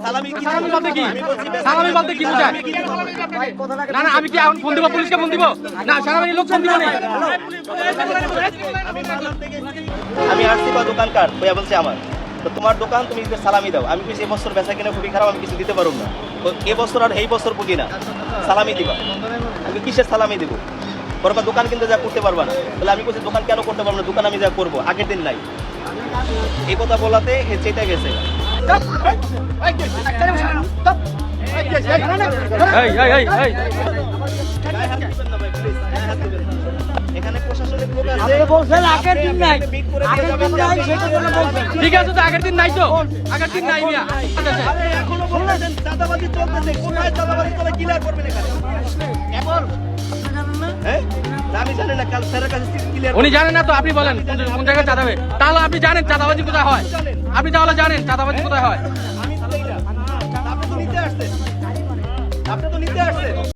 সালামি বলতে কি বোঝায়? না না, আমি কি এখন ফোন দিব, পুলিশকে ফোন দিব? না, সেনাবাহিনীর লোক ফোন দিব না। আমি আসছি বা দোকানকার ভাইয়া বলছে আমার, তো তোমার দোকান, তুমি সালামি দাও। আমি কিছু এবছর বেচা কিনা খুবই খারাপ, আমি কিছু দিতে পারব না। তো এবছর আর এই বছর বুঝি না, সালামি দিবা। আমি কিসের সালামি দেবো? বরং দোকান কিন্তু যা করতে পারবা না। তাহলে আমি বলছি দোকান কেন করতে পারবো না, দোকান আমি যা করবো, আগের দিন নাই। এই কথা বলাতে চেটা গেছে। এখানে প্রশাসনিক লোক আছে, আগের দিন নাই, ঠিক আছে তো, আগের দিন নাই তো, আগের দিন নাই মিয়া। এখনো বলছেন চাঁদাবাজি চলতেছে, কোথায় চাঁদাবাজি চলে ক্লিয়ার করবেন এখানে এখন? হ্যাঁ, আমি জানি না, কাল স্যারের কাছে ক্লিয়ার। উনি জানেন না তো, আপনি বলেন কোন জায়গায় চাঁদা হবে। তাহলে আপনি জানেন চাঁদাবাজি কোথায় হয়, আপনি তাহলে জানেন চাঁদাবাজি কোথায় হয়। আমি তো নিতে আসছেন, আপনি তো নিতে আসছেন।